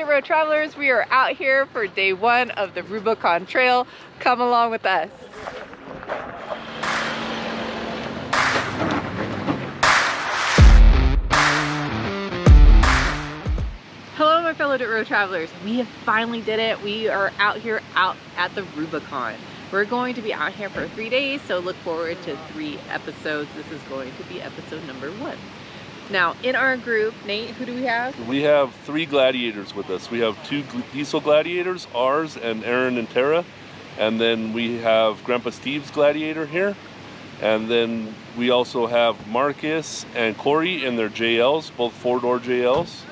Road Travelers. We are out here for day 1 of the Rubicon Trail. Come along with us. Hello my fellow Dirt Road Travelers. We have finally did it. We are out here out at the Rubicon. We're going to be out here for 3 days, so look forward to 3 episodes. This is going to be episode number 1. Now, in our group, Nate, who do we have? We have 3 gladiators with us. We have 2 diesel gladiators, ours and Aaron and Tara. And then we have Grandpa Steve's gladiator here. And then we also have Marcus and Corey in their JLs, both 4-door JLs.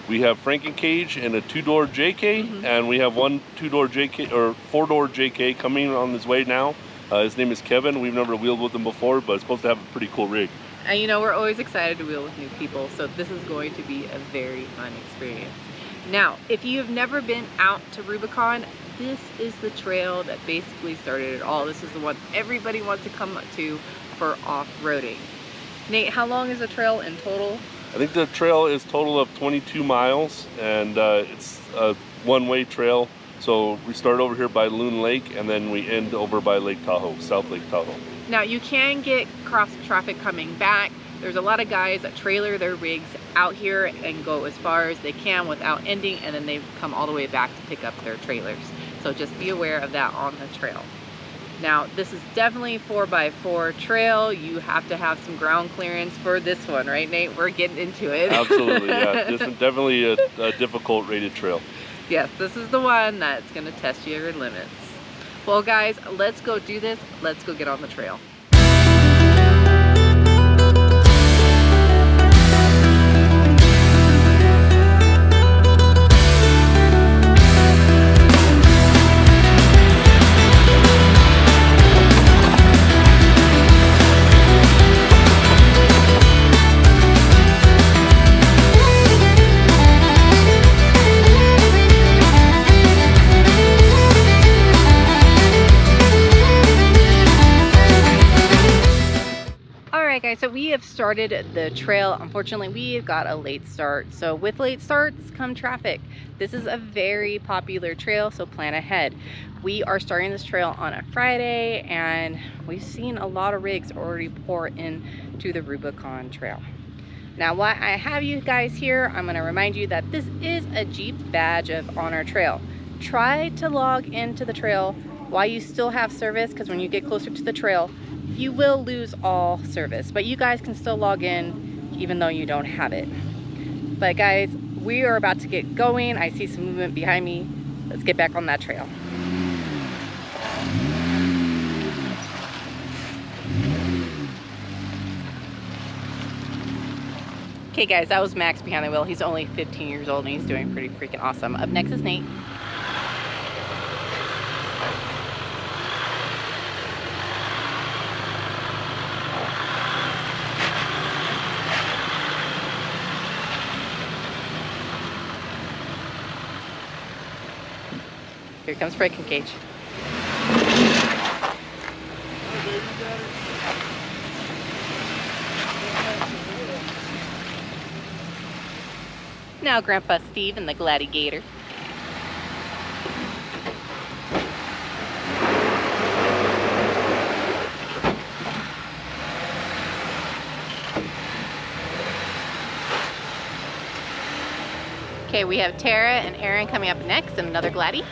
We have Frankencage in a 2-door JK, and we have one 2-door JK or 4-door JK coming on his way now. His name is Kevin. We've never wheeled with him before, but it's supposed to have a pretty cool rig. And you know, we're always excited to wheel with new people, so this is going to be a very fun experience. Now, if you have never been out to Rubicon, this is the trail that basically started it all. This is the one everybody wants to come to for off-roading. Nate, how long is the trail in total? I think the trail is total of 22 miles, and it's a one-way trail. So we start over here by Loon Lake, and then we end over by Lake Tahoe, South Lake Tahoe. Now you can get cross traffic coming back. There's a lot of guys that trailer their rigs out here and go as far as they can without ending, and then they come all the way back to pick up their trailers. So just be aware of that on the trail. Now this is definitely 4x4 trail. You have to have some ground clearance for this one, right Nate? We're getting into it. Absolutely, yeah. This is definitely a difficult rated trail. Yes, this is the one that's going to test your limits. Well guys, let's go do this. Let's go get on the trail. Guys, so we have started the trail. Unfortunately, we've got a late start. So with late starts come traffic. This is a very popular trail, so plan ahead. We are starting this trail on a Friday, and we've seen a lot of rigs already pour in to the Rubicon Trail. Now, while I have you guys here, I'm going to remind you that this is a Jeep Badge of Honor trail. Try to log into the trail while you still have service, because when you get closer to the trail, you will lose all service, but you guys can still log in even though you don't have it. But guys, we are about to get going. I see some movement behind me. Let's get back on that trail. Okay guys, that was Max behind the wheel. He's only 15 years old and he's doing pretty freaking awesome. Up next is Nate. Here comes Frankencage. Now Grandpa Steve and the Gladiator. Okay, we have Tara and Aaron coming up next, and another Gladi.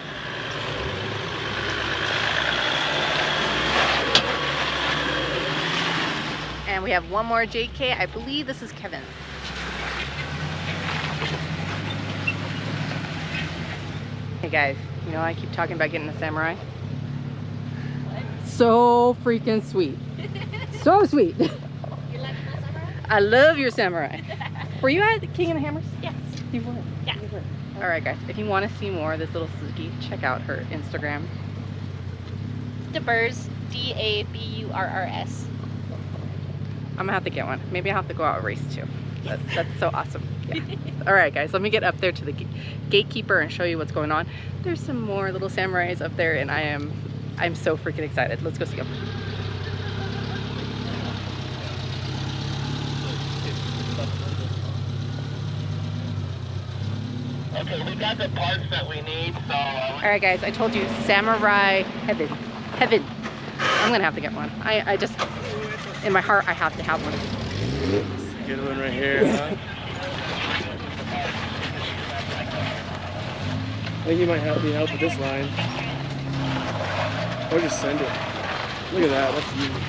And we have one more JK. I believe this is Kevin. Hey guys, you know I keep talking about getting a Samurai. So freaking sweet. So sweet. You like my Samurai? I love your Samurai. Were you at the King of the Hammers? Yes. You were? Yeah. You were. Alright guys, if you want to see more of this little Suzuki, check out her Instagram. Daburs, D-A-B-U-R-R-S. I'm gonna have to get one. Maybe I'll have to go out and race too. That's so awesome. Yeah. All right, guys, let me get up there to the gatekeeper and show you what's going on. There's some more little Samurais up there, and I'm so freaking excited. Let's go see them. Okay, we got the parts that we need, so... All right, guys, I told you, Samurai Heaven. Heaven. I'm gonna have to get one. I just, in my heart, I have to have one. Get one right here, huh? I think you might need help with this line. Or just send it. Look at that, that's beautiful.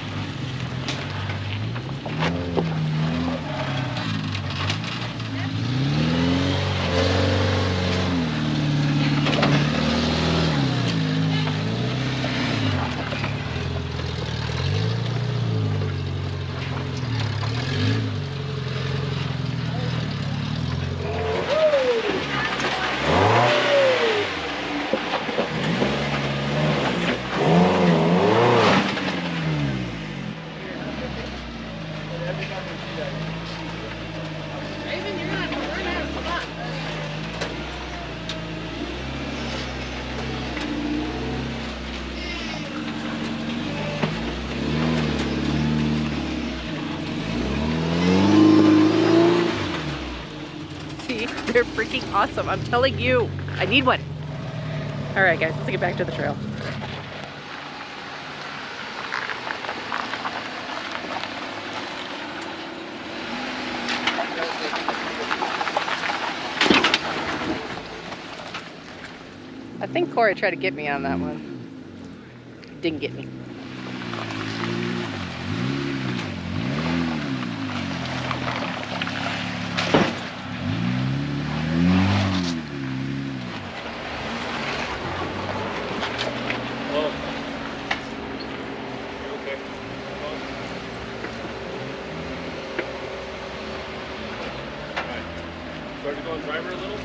They're freaking awesome. I'm telling you, I need one. All right, guys, let's get back to the trail. I think Corey tried to get me on that one. Didn't get me. Start to go on driver a little.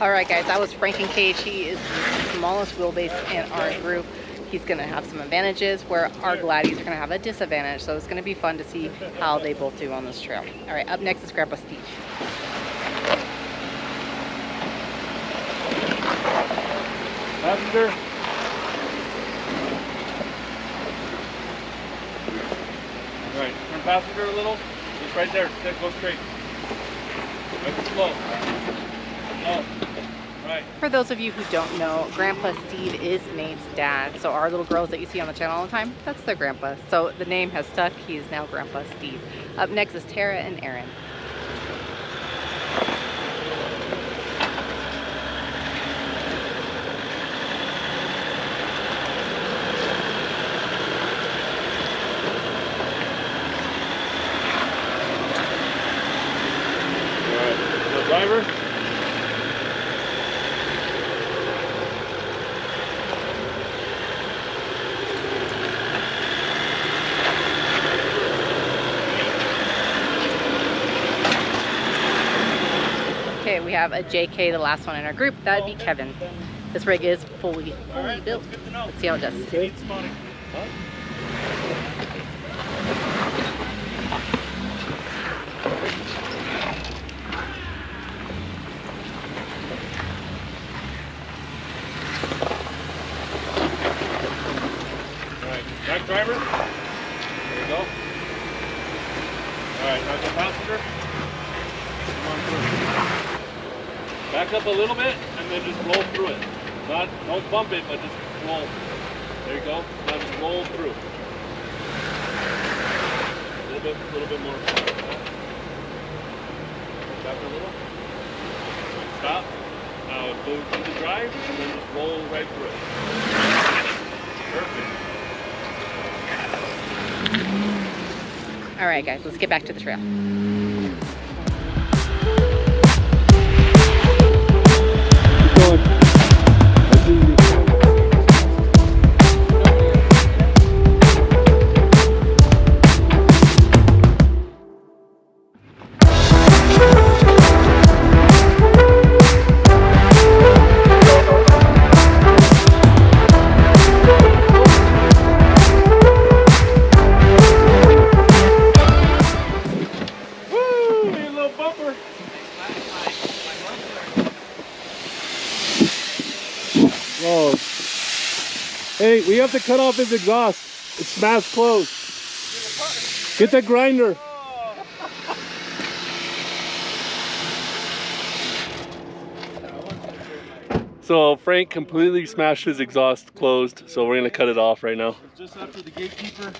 All right, guys, that was Frankencage. He is the smallest wheelbase in our group. He's going to have some advantages where our Gladies are going to have a disadvantage. So it's going to be fun to see how they both do on this trail. All right, up next is Grandpa Steve. Passenger. All right, turn passenger a little. Just right there. Go straight. Nice and slow. Slow. Right. For those of you who don't know, Grandpa Steve is Nate's dad. So our little girls that you see on the channel all the time, that's their grandpa. So the name has stuck. He is now Grandpa Steve. Up next is Tara and Aaron. All right. So driver. Okay, we have a JK, the last one in our group. That'd be Kevin. This rig is fully built. Let's see how it does. Okay. Alright, back driver. There you go. Alright, now go passenger. Come on through. Back up a little bit and then just roll through it. Don't bump it, but just roll. There you go. Now just roll through. A little bit more. Back a little. stop, go to the drive, and then just roll right through it. Perfect. All right, guys, let's get back to the trail. Oh. Hey, we have to cut off his exhaust. It's smashed closed. Get that grinder. So Frank completely smashed his exhaust closed, so we're gonna cut it off right now. Just after the gatekeeper.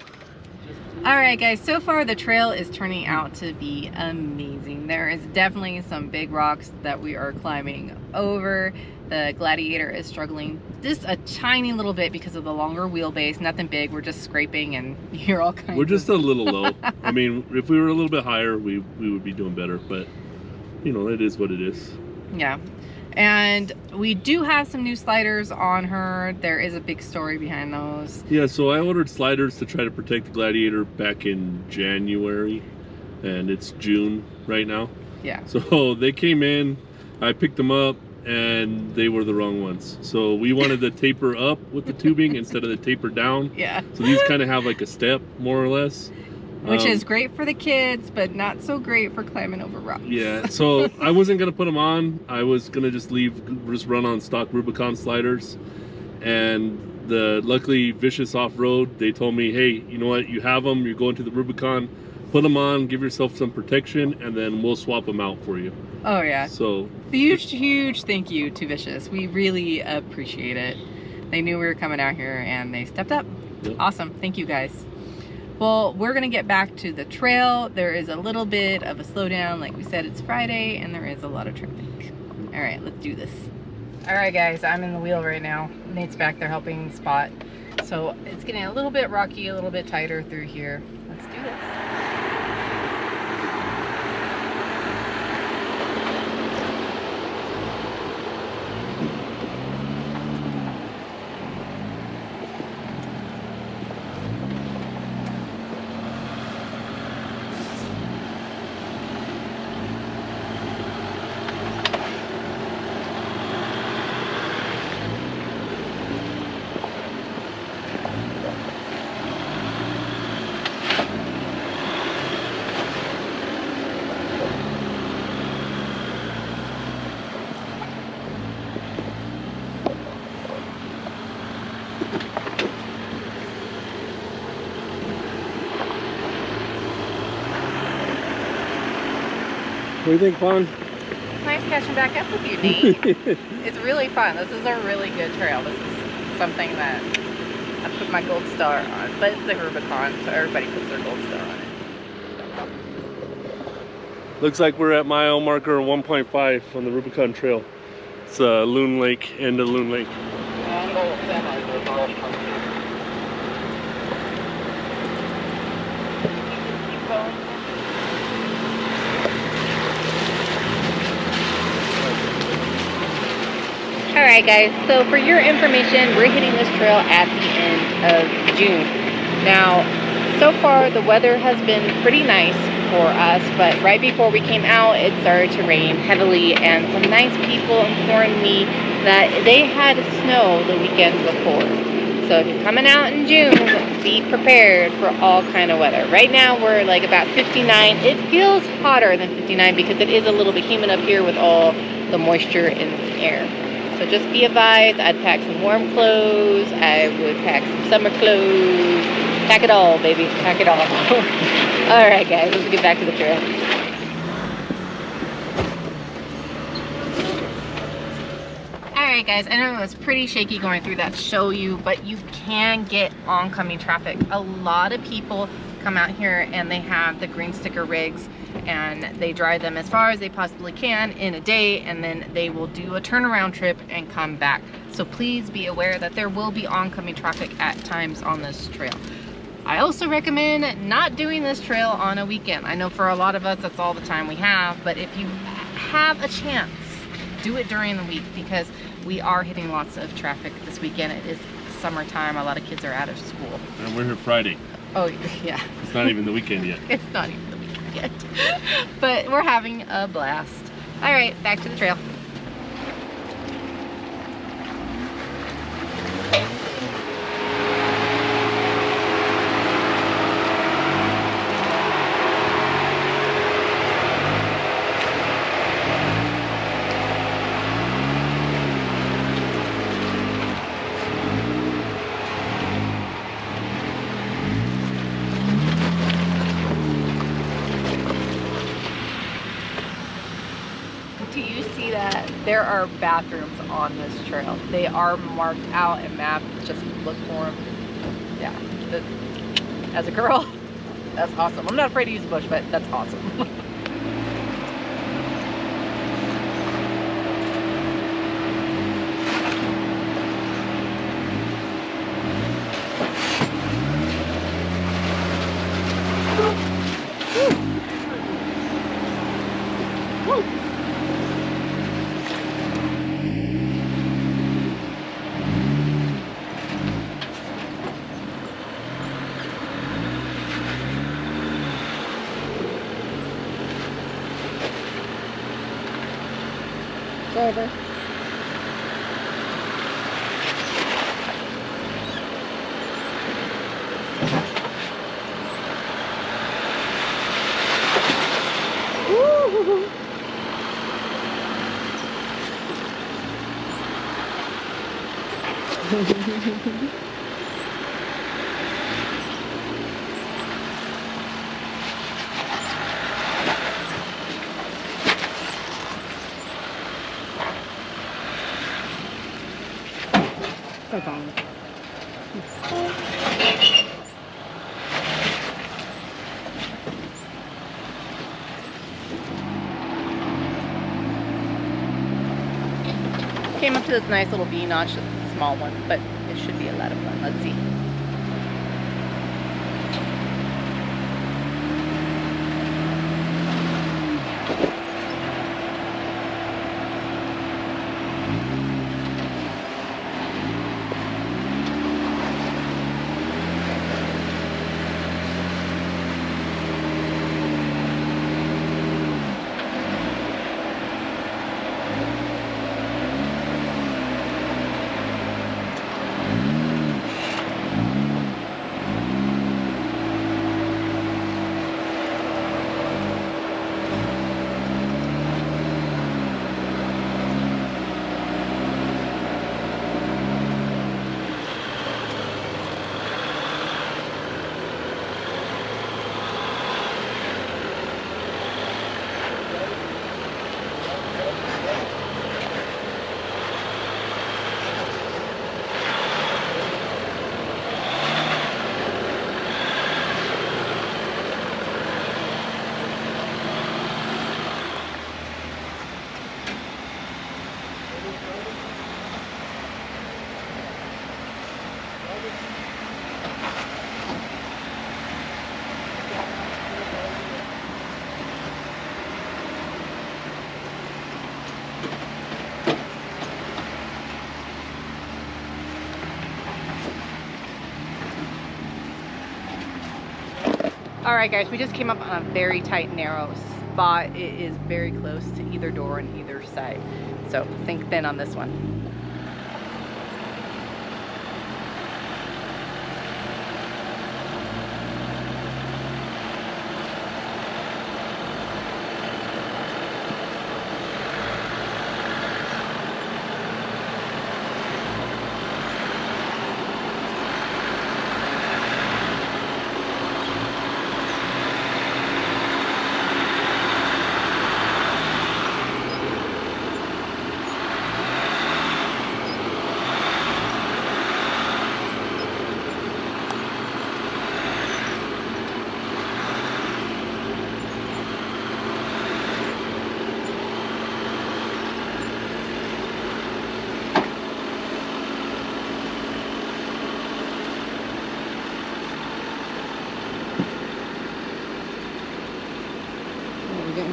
All right, guys, so far the trail is turning out to be amazing. There is definitely some big rocks that we are climbing over. The Gladiator is struggling just a tiny little bit because of the longer wheelbase. Nothing big, we're just scraping and you're all kinds We're just a little low. I mean, if we were a little bit higher, we would be doing better, but you know, it is what it is. Yeah. And we do have some new sliders on her. There is a big story behind those. Yeah, so I ordered sliders to try to protect the Gladiator back in January, and it's June right now. Yeah. So they came in, I picked them up, and they were the wrong ones. So we wanted the taper up with the tubing instead of the taper down. Yeah. So these kind of have like a step, more or less. Which is great for the kids, but not so great for climbing over rocks. Yeah, so I wasn't gonna put them on. I was gonna just run on stock Rubicon sliders. And luckily Vicious Off-Road, they told me, hey, you know what, you have them, you're going to the Rubicon, put them on, give yourself some protection, and then we'll swap them out for you. Oh yeah. So huge thank you to Vicious. We really appreciate it. They knew we were coming out here and they stepped up. Yep. Awesome, thank you guys. Well, we're gonna get back to the trail. There is a little bit of a slowdown. Like we said, it's Friday and there is a lot of traffic. All right, let's do this. All right, guys, I'm in the wheel right now. Nate's back there helping spot. So it's getting a little bit rocky, a little bit tighter through here. Let's do this. what do you think, Fawn? It's nice catching back up with you, Nate. It's really fun. This is a really good trail. This is something that I put my gold star on, but it's the Rubicon, so everybody puts their gold star on it. Looks like we're at mile marker 1.5 on the Rubicon Trail. It's Loon Lake, end of Loon Lake. Alright guys, so for your information, we're hitting this trail at the end of June. Now, so far the weather has been pretty nice for us, but right before we came out, it started to rain heavily, and some nice people informed me that they had snow the weekend before. So if you're coming out in June, be prepared for all kind of weather. Right now we're like about 59. It feels hotter than 59 because it is a little bit humid up here with all the moisture in the air. So just be advised, I'd pack some warm clothes, I would pack some summer clothes, pack it all, baby, pack it all. Alright guys, let's get back to the trail. Alright guys, I know it was pretty shaky going through that show you, but you can get oncoming traffic. A lot of people come out here and they have the green sticker rigs, and they dry them as far as they possibly can in a day, and then they will do a turnaround trip and come back. So please be aware that there will be oncoming traffic at times on this trail. I also recommend not doing this trail on a weekend. I know for a lot of us that's all the time we have, but if you have a chance, do it during the week, because we are hitting lots of traffic this weekend. It is summertime, a lot of kids are out of school. And we're here Friday. Oh yeah. It's not even the weekend yet. It's not even the weekend yet. But we're having a blast. All right, back to the trail. Do you see that? There are bathrooms on this trail. They are marked out and mapped. Just look for them. Yeah. As a girl, that's awesome. I'm not afraid to use a bush, but that's awesome. Driver. Woo! That's on. Came up to this nice little V-notch, it's a small one, but it should be a lot of fun. Let's see. All right, guys, we just came up on a very tight, narrow spot. It is very close to either door on either side. So think thin on this one.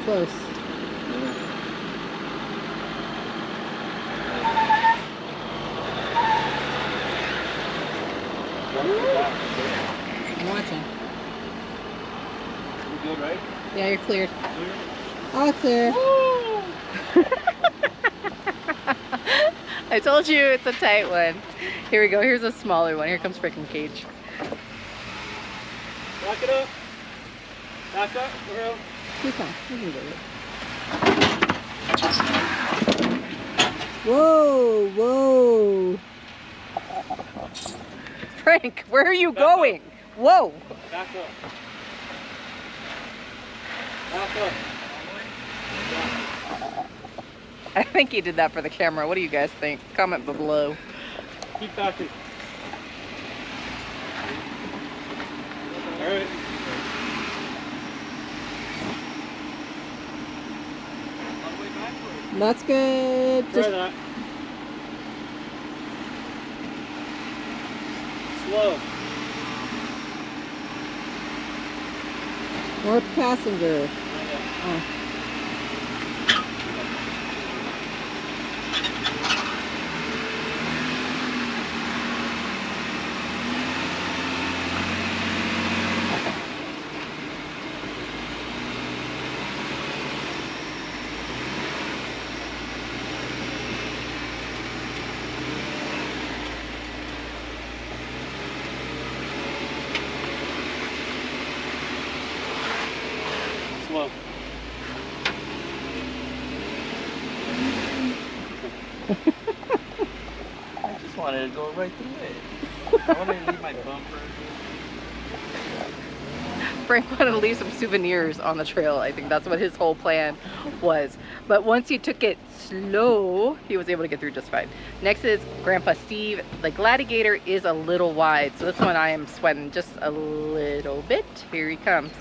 close. I'm watching. You good, right? Yeah, you're cleared. Clear? All clear. I told you it's a tight one. Here we go. Here's a smaller one. Here comes Frankencage. Back it up. Back up. Girl. Keep on. You can get it. Whoa, whoa. Frank, where are you going? Whoa. Back up. Back up. I think he did that for the camera. What do you guys think? Comment below. Keep backing. All right. That's good. Try Just that. Slow. more passenger. Oh. Slow. I just wanted to go right through it. I wanted to leave my bumper. Frank wanted to leave some souvenirs on the trail. I think that's what his whole plan was. But once he took it slow, he was able to get through just fine. Next is Grandpa Steve. The Gladiator is a little wide, so this one I am sweating just a little bit. Here he comes.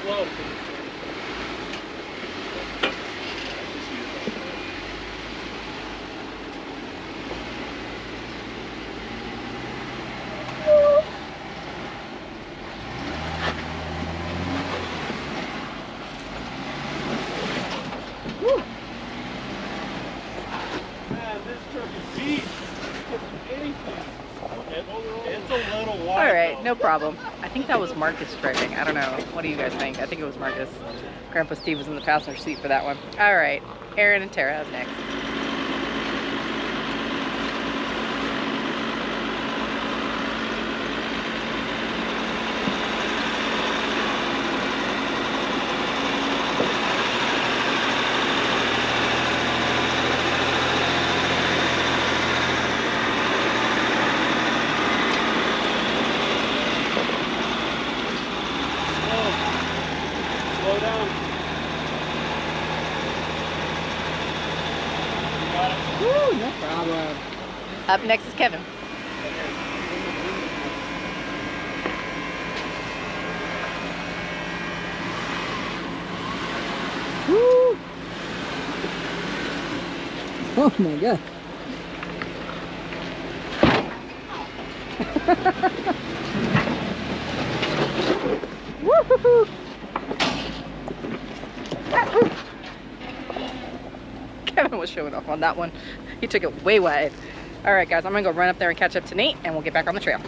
Slow. Man, this truck is deep. Anything. It's a little wide. All right, though. no problem. I think that was Marcus driving. I don't know. What do you guys think? I think it was Marcus. Grandpa Steve was in the passenger seat for that one. All right, Aaron and Tara up next. Slow down. You got it. Woo, no problem. Up next is Kevin. Woo! Oh my god. Woo-hoo-hoo. Kevin was showing off on that one. He took it way wide. All right, guys, I'm gonna go run up there and catch up to Nate, and we'll get back on the trail.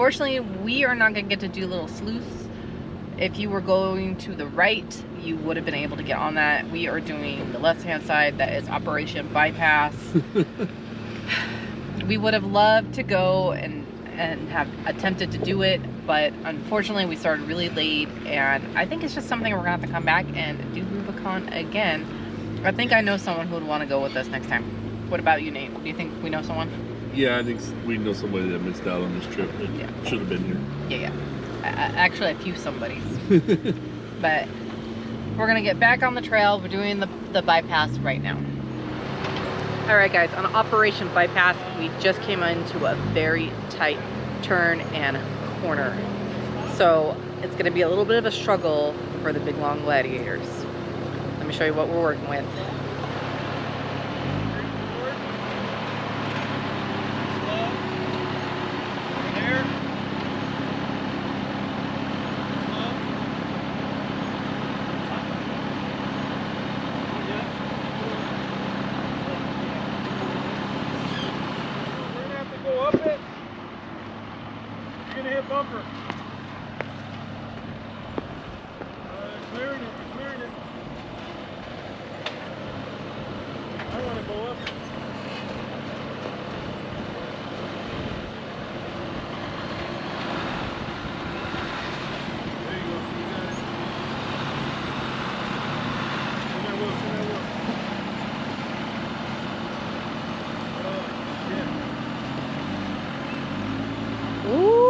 Unfortunately, we are not going to get to do little sleuths. If you were going to the right, you would have been able to get on that. We are doing the left-hand side. That is Operation Bypass. We would have loved to go and have attempted to do it, but unfortunately we started really late, and I think it's just something we're gonna have to come back and do Rubicon again. I think I know someone who would want to go with us next time. What about you, Nate? Do you think we know someone? Yeah, I think we know somebody that missed out on this trip that should have been here. Yeah. Actually, a few somebodies. But we're gonna get back on the trail. We're doing the bypass right now. All right, guys, on Operation Bypass, we just came into a very tight turn and corner. So it's gonna be a little bit of a struggle for the big long Gladiators. Let me show you what we're working with. Bumper. Clearing it, clearing it. I want to go up. There you go, you got it. See that work, see that work. Oh, yeah. Ooh.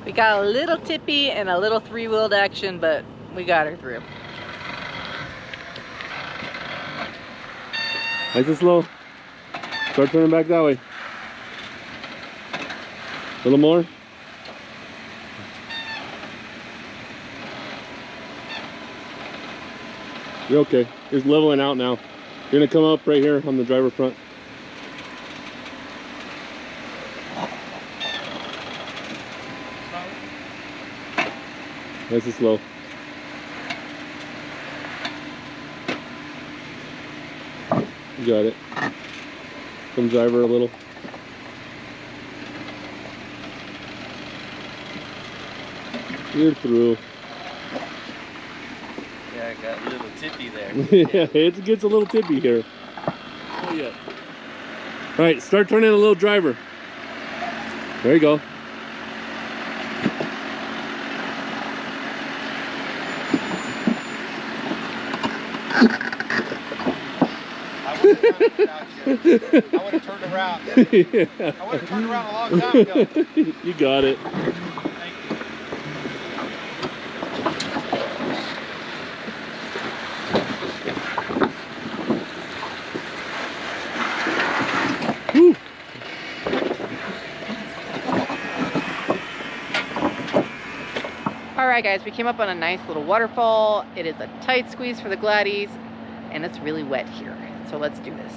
We got a little Tippy and a little three-wheeled action, but we got her through. Nice and slow. Start turning back that way. A little more. You're okay. You're leveling out now. You're gonna come up right here on the driver front. Nice and slow. You got it. Come driver a little. You're through. Yeah, I got a little Tippy there. Yeah, it gets a little tippy here. Oh yeah. All right, start turning a little driver. There you go. I would have turned around. Yeah. I would have turned around a long time ago. You got it. Thank you. Woo. All right, guys, we came up on a nice little waterfall. It is a tight squeeze for the Gladdies, and it's really wet here. So let's do this.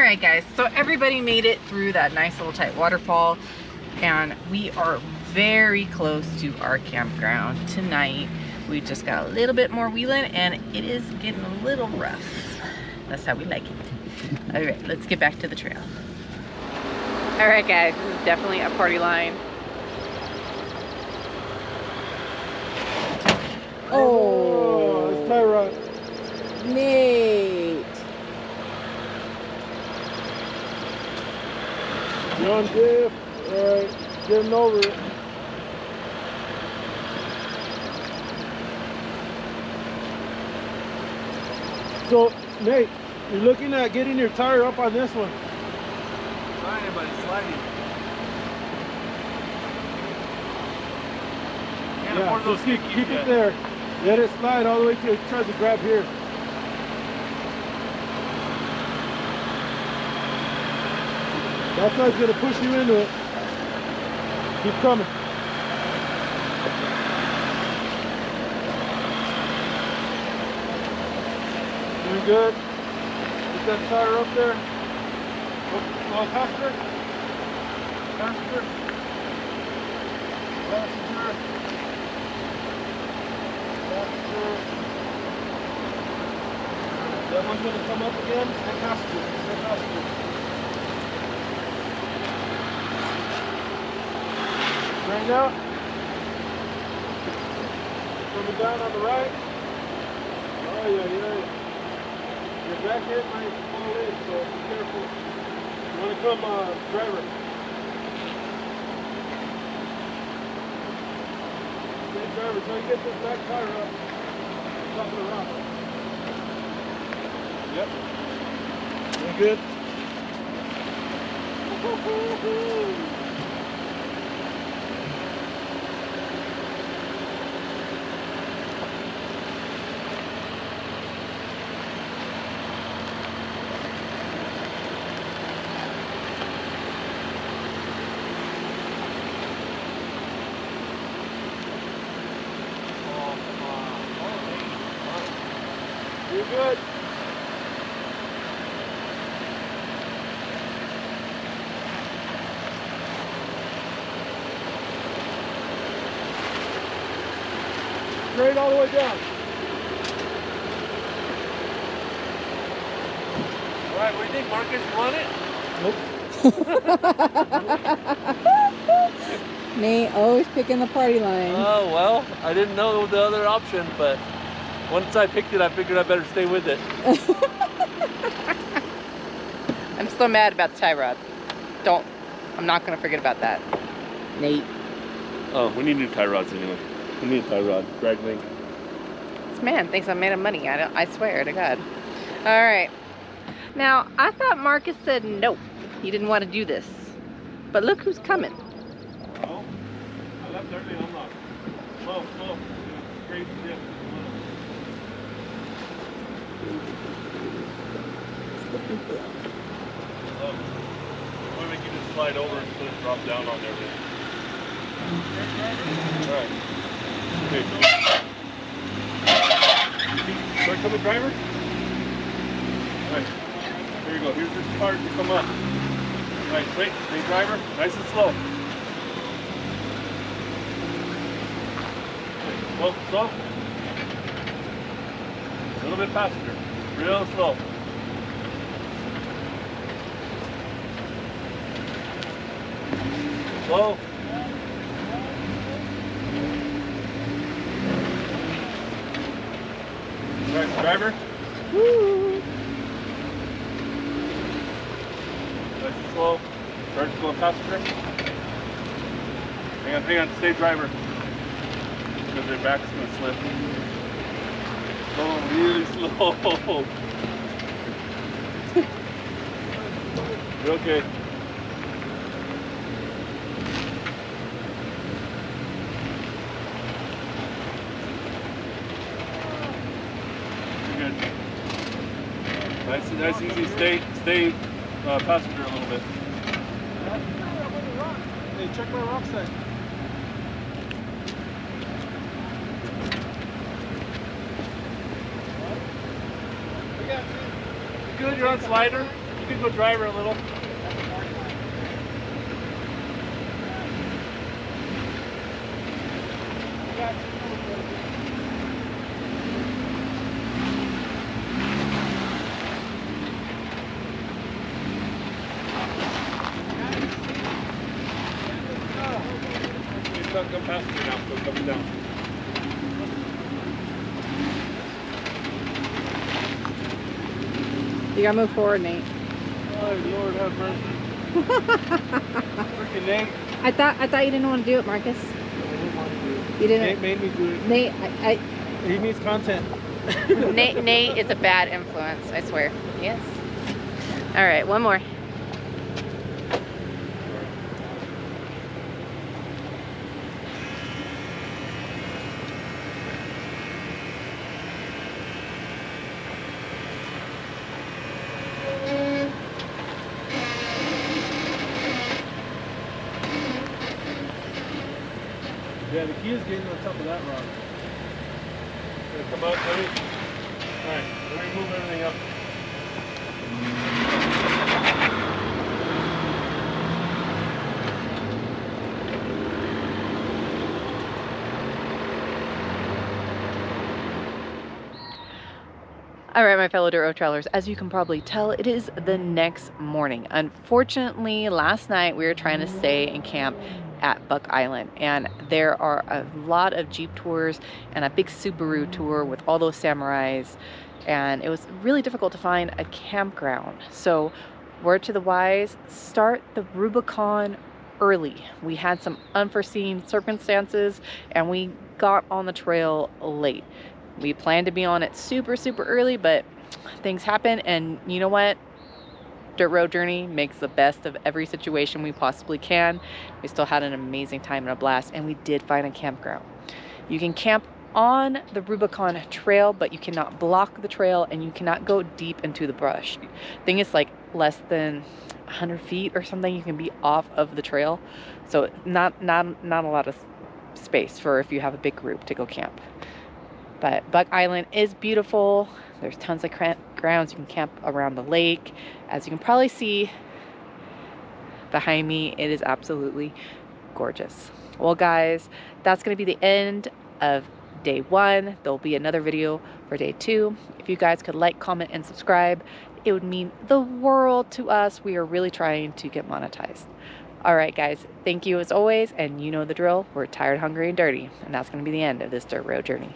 right, guys, so everybody made it through that nice little tight waterfall, and we are very close to our campground tonight. We just got a little bit more wheeling, and it is getting a little rough. That's how we like it. All right, let's get back to the trail. All right, guys, this is definitely a party line. Oh, it's tie rod. Nate. You're on diff. Alright, getting over it. So, Nate, you're looking at getting your tire up on this one. Sliding, but it's sliding. Can't afford those just keep gatekeepers it yet. there. Let it slide all the way till it tries to grab here. That side's gonna push you into it. Keep coming. Doing good. Get that tire up there. Oh, passenger. Passenger. Passenger. Passenger. That one's gonna come up again. Stay passenger. Stay passenger. Straighten out. Coming down on the right. Oh yeah. Your back end might fall in, so be careful. You want to come driver. Stay driver until you get this back tire up. Top of the rock. Yep. Doing good. You're good. Straight all the way down. Alright, what do you think, Marcus? You want it? Nope. Nate always picking the party line. Oh, well, I didn't know the other option, but once I picked it, I figured I better stay with it. I'm still mad about the tie rod. I'm not gonna forget about that. Nate. Oh, we need new tie rods anyway. We need a tie rod, drag link. This man thinks I'm made of money. I swear to God. All right. Now, I thought Marcus said no. He didn't want to do this. But look who's coming. Oh, I left early unlocked. Slow. Great dip. I want to make you just slide over and let it drop down on there. Alright. Okay. Start coming, driver. Alright. There you go. Here's this part to come up. Alright, straight. Stay driver. Nice and slow. Well, slow. A little bit faster. Real slow. Slow. Right, driver. Woo. Nice and slow. Start going passenger. Hang on, stay driver. Because their back's gonna slip. Slow, really slow. You're okay. You're good. Nice, easy. Stay passenger a little bit. Hey, check my rock side. Good, you're on slider. could go drive her a little. Come past me now, so coming down. You gotta move forward, Nate. Oh, Lord have mercy. Freaking Nate. I thought you didn't want to do it, Marcus. You Nate didn't. made me do it. Nate, He needs content. Nate is a bad influence, I swear. Yes. All right, one more. Yeah, the key is getting on top of that rock. Gonna come out, Tony. Alright, let me move everything up. All right, my fellow dirt road travelers, as you can probably tell, it is the next morning. Unfortunately, last night we were trying to stay in camp at Buck Island, and there are a lot of Jeep tours and a big Subaru tour with all those samurais, and it was really difficult to find a campground. So word to the wise, start the Rubicon early. We had some unforeseen circumstances and we got on the trail late. We planned to be on it super early, but things happen, and you know what? DirtRoadJourney makes the best of every situation we possibly can. We still had an amazing time and a blast, and we did find a campground. You can camp on the Rubicon Trail, but you cannot block the trail and you cannot go deep into the brush. I think it's like less than 100 feet or something you can be off of the trail. So not a lot of space for if you have a big group to go camp. But Buck Island is beautiful. There's tons of grounds. You can camp around the lake. As you can probably see behind me, it is absolutely gorgeous. Well, guys, that's going to be the end of day 1. There'll be another video for day 2. If you guys could like, comment, and subscribe, it would mean the world to us. We are really trying to get monetized. All right, guys, thank you as always. And you know the drill. We're tired, hungry, and dirty. And that's going to be the end of this dirt road journey.